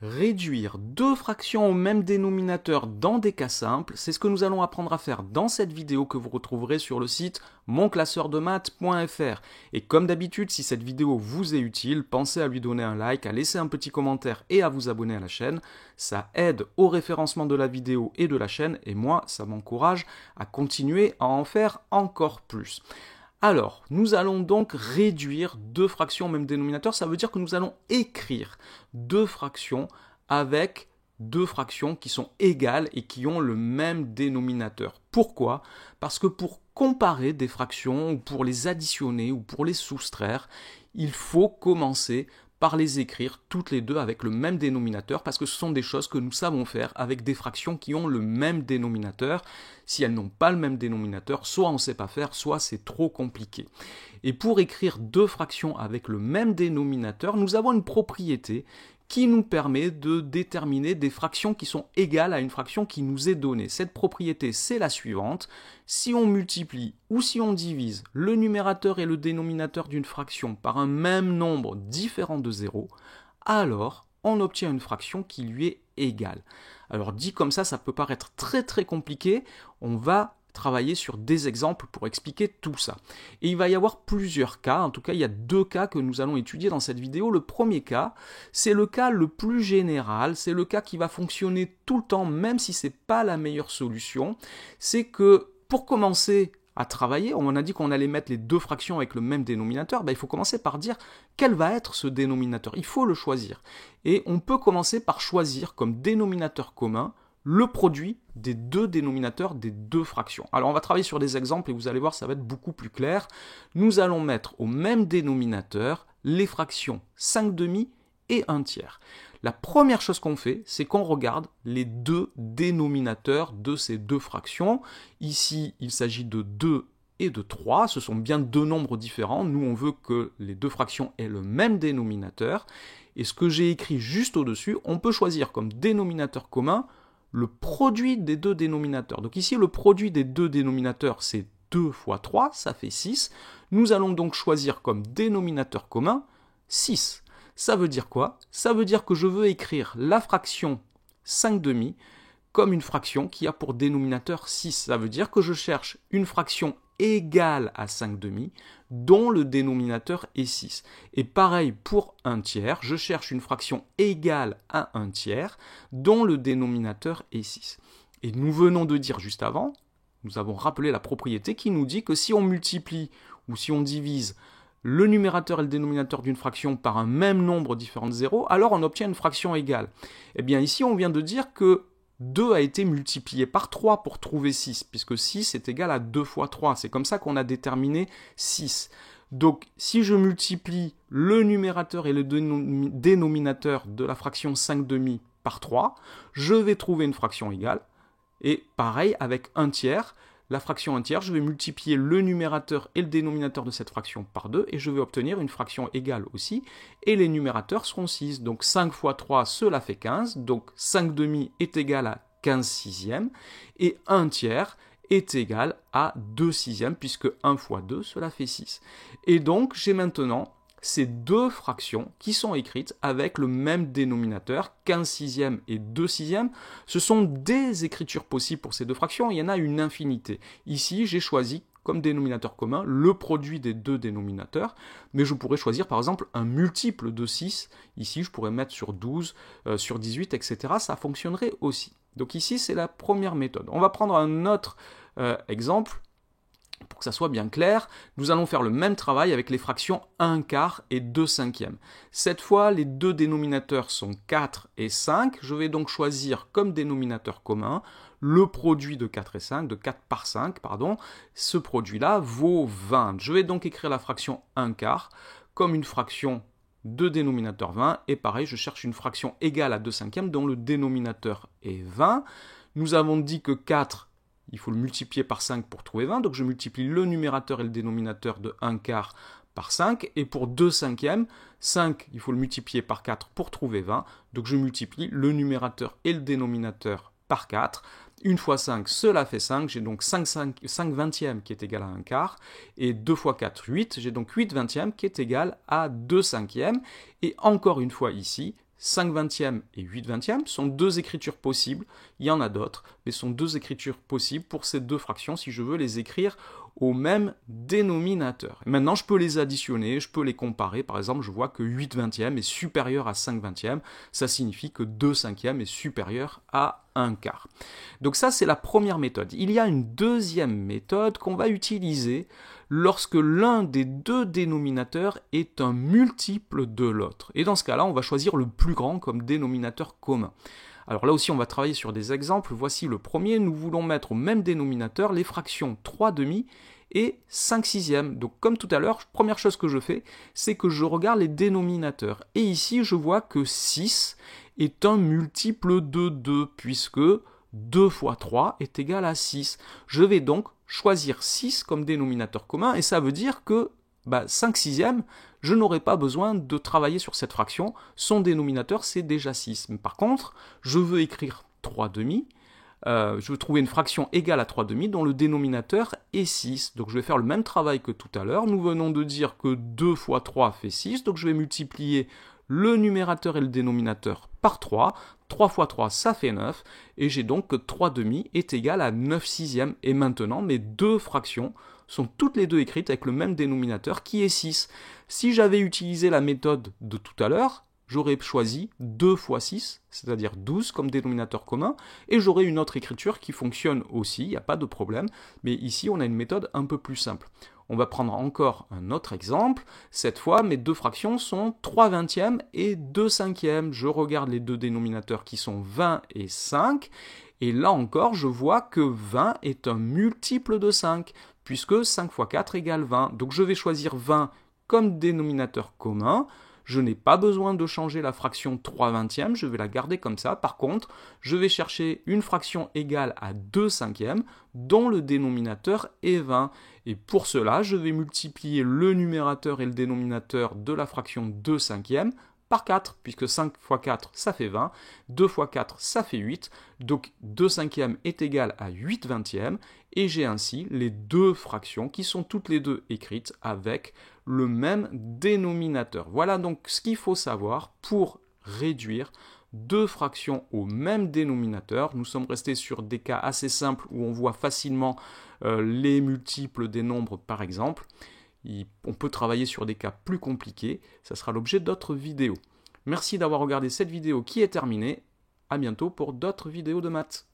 Réduire deux fractions au même dénominateur dans des cas simples, c'est ce que nous allons apprendre à faire dans cette vidéo que vous retrouverez sur le site monclasseurdemaths.fr. Et comme d'habitude, si cette vidéo vous est utile, pensez à lui donner un like, à laisser un petit commentaire et à vous abonner à la chaîne. Ça aide au référencement de la vidéo et de la chaîne, et moi, ça m'encourage à continuer à en faire encore plus. Alors, nous allons donc réduire deux fractions au même dénominateur. Ça veut dire que nous allons écrire deux fractions avec deux fractions qui sont égales et qui ont le même dénominateur. Pourquoi? Parce que pour comparer des fractions, ou pour les additionner, ou pour les soustraire, il faut commencer par les écrire toutes les deux avec le même dénominateur, parce que ce sont des choses que nous savons faire avec des fractions qui ont le même dénominateur. Si elles n'ont pas le même dénominateur, soit on ne sait pas faire, soit c'est trop compliqué. Et pour écrire deux fractions avec le même dénominateur, nous avons une propriété qui nous permet de déterminer des fractions qui sont égales à une fraction qui nous est donnée. Cette propriété, c'est la suivante. Si on multiplie ou si on divise le numérateur et le dénominateur d'une fraction par un même nombre différent de 0, alors on obtient une fraction qui lui est égale. Alors dit comme ça peut paraître très compliqué. On va travailler sur des exemples pour expliquer tout ça. Et il va y avoir plusieurs cas, en tout cas il y a deux cas que nous allons étudier dans cette vidéo. Le premier cas, c'est le cas le plus général, c'est le cas qui va fonctionner tout le temps, même si ce n'est pas la meilleure solution. C'est que pour commencer à travailler, on a dit qu'on allait mettre les deux fractions avec le même dénominateur, il faut commencer par dire quel va être ce dénominateur. Il faut le choisir. Et on peut commencer par choisir comme dénominateur commun le produit des deux dénominateurs des deux fractions. Alors on va travailler sur des exemples et vous allez voir, ça va être beaucoup plus clair. Nous allons mettre au même dénominateur les fractions 5 demi et 1 tiers. La première chose qu'on fait, c'est qu'on regarde les deux dénominateurs de ces deux fractions. Ici, il s'agit de 2 et de 3. Ce sont bien deux nombres différents. Nous, on veut que les deux fractions aient le même dénominateur. Et ce que j'ai écrit juste au-dessus, on peut choisir comme dénominateur commun le produit des deux dénominateurs. Donc ici, le produit des deux dénominateurs, c'est 2 fois 3, ça fait 6. Nous allons donc choisir comme dénominateur commun 6. Ça veut dire quoi? Ça veut dire que je veux écrire la fraction 5 demi comme une fraction qui a pour dénominateur 6. Ça veut dire que je cherche une fraction égale à 5 demi, dont le dénominateur est 6. Et pareil pour 1 tiers, je cherche une fraction égale à 1 tiers, dont le dénominateur est 6. Et nous venons de dire juste avant, nous avons rappelé la propriété qui nous dit que si on multiplie ou si on divise le numérateur et le dénominateur d'une fraction par un même nombre différent de 0, alors on obtient une fraction égale. Eh bien ici, on vient de dire que 2 a été multiplié par 3 pour trouver 6, puisque 6 est égal à 2 fois 3. C'est comme ça qu'on a déterminé 6. Donc, si je multiplie le numérateur et le dénominateur de la fraction 5 demi par 3, je vais trouver une fraction égale. Et pareil, avec 1 tiers, la fraction 1 tiers, je vais multiplier le numérateur et le dénominateur de cette fraction par 2 et je vais obtenir une fraction égale aussi. Et les numérateurs seront 6. Donc 5 fois 3, cela fait 15. Donc 5 demi est égal à 15 sixièmes. Et 1 tiers est égal à 2 sixièmes puisque 1 fois 2, cela fait 6. Et donc j'ai maintenant ces deux fractions qui sont écrites avec le même dénominateur, 15 sixièmes et 2 sixièmes. Ce sont des écritures possibles pour ces deux fractions, il y en a une infinité. Ici, j'ai choisi comme dénominateur commun le produit des deux dénominateurs, mais je pourrais choisir par exemple un multiple de 6. Ici, je pourrais mettre sur 12, sur 18, etc. Ça fonctionnerait aussi. Donc ici, c'est la première méthode. On va prendre un autre exemple. Pour que ça soit bien clair, nous allons faire le même travail avec les fractions 1 quart et 2 cinquièmes. Cette fois, les deux dénominateurs sont 4 et 5. Je vais donc choisir comme dénominateur commun le produit de 4 et 5, de 4 par 5, pardon. Ce produit-là vaut 20. Je vais donc écrire la fraction 1 quart comme une fraction de dénominateur 20. Et pareil, je cherche une fraction égale à 2 cinquièmes dont le dénominateur est 20. Nous avons dit que 4, il faut le multiplier par 5 pour trouver 20, donc je multiplie le numérateur et le dénominateur de 1 quart par 5, et pour 2 cinquièmes, 5, il faut le multiplier par 4 pour trouver 20, donc je multiplie le numérateur et le dénominateur par 4, une fois 5, cela fait 5, j'ai donc 5 vingtièmes qui est égal à 1 quart, et 2 fois 4, 8, j'ai donc 8 vingtièmes qui est égal à 2 cinquièmes, et encore une fois ici, 5 vingtièmes et 8 vingtièmes sont deux écritures possibles. Il y en a d'autres, mais sont deux écritures possibles pour ces deux fractions si je veux les écrire au même dénominateur. Et maintenant, je peux les additionner, je peux les comparer. Par exemple, je vois que 8 vingtièmes est supérieur à 5 vingtièmes. Ça signifie que 2 cinquièmes est supérieur à 1 quart. Donc ça, c'est la première méthode. Il y a une deuxième méthode qu'on va utiliser lorsque l'un des deux dénominateurs est un multiple de l'autre. Et dans ce cas-là, on va choisir le plus grand comme dénominateur commun. Alors là aussi, on va travailler sur des exemples. Voici le premier. Nous voulons mettre au même dénominateur les fractions 3 demi et 5 sixièmes. Donc comme tout à l'heure, première chose que je fais, c'est que je regarde les dénominateurs. Et ici, je vois que 6 est un multiple de 2, puisque 2 fois 3 est égal à 6. Je vais donc choisir 6 comme dénominateur commun, et ça veut dire que 5 sixièmes, je n'aurai pas besoin de travailler sur cette fraction, son dénominateur c'est déjà 6. Mais par contre, je veux écrire 3 demi, je veux trouver une fraction égale à 3 demi dont le dénominateur est 6. Donc je vais faire le même travail que tout à l'heure. Nous venons de dire que 2 fois 3 fait 6, donc je vais multiplier le numérateur et le dénominateur par 3. 3 fois 3, ça fait 9, et j'ai donc que 3 demi est égal à 9 sixièmes. Et maintenant, mes deux fractions sont toutes les deux écrites avec le même dénominateur qui est 6. Si j'avais utilisé la méthode de tout à l'heure, j'aurais choisi 2 fois 6, c'est-à-dire 12 comme dénominateur commun, et j'aurais une autre écriture qui fonctionne aussi, il n'y a pas de problème, mais ici on a une méthode un peu plus simple. On va prendre encore un autre exemple. Cette fois, mes deux fractions sont 3 vingtièmes et 2 cinquièmes. Je regarde les deux dénominateurs qui sont 20 et 5. Et là encore, je vois que 20 est un multiple de 5, puisque 5 fois 4 égale 20. Donc je vais choisir 20 comme dénominateur commun. Je n'ai pas besoin de changer la fraction 3 vingtièmes, je vais la garder comme ça. Par contre, je vais chercher une fraction égale à 2 cinquièmes, dont le dénominateur est 20. Et pour cela, je vais multiplier le numérateur et le dénominateur de la fraction 2 cinquièmes par 4, puisque 5 fois 4, ça fait 20, 2 fois 4, ça fait 8, donc 2 cinquièmes est égal à 8 vingtièmes, et j'ai ainsi les deux fractions qui sont toutes les deux écrites avec le même dénominateur. Voilà donc ce qu'il faut savoir pour réduire deux fractions au même dénominateur. Nous sommes restés sur des cas assez simples où on voit facilement les multiples des nombres par exemple. On peut travailler sur des cas plus compliqués, ça sera l'objet d'autres vidéos. Merci d'avoir regardé cette vidéo qui est terminée. À bientôt pour d'autres vidéos de maths.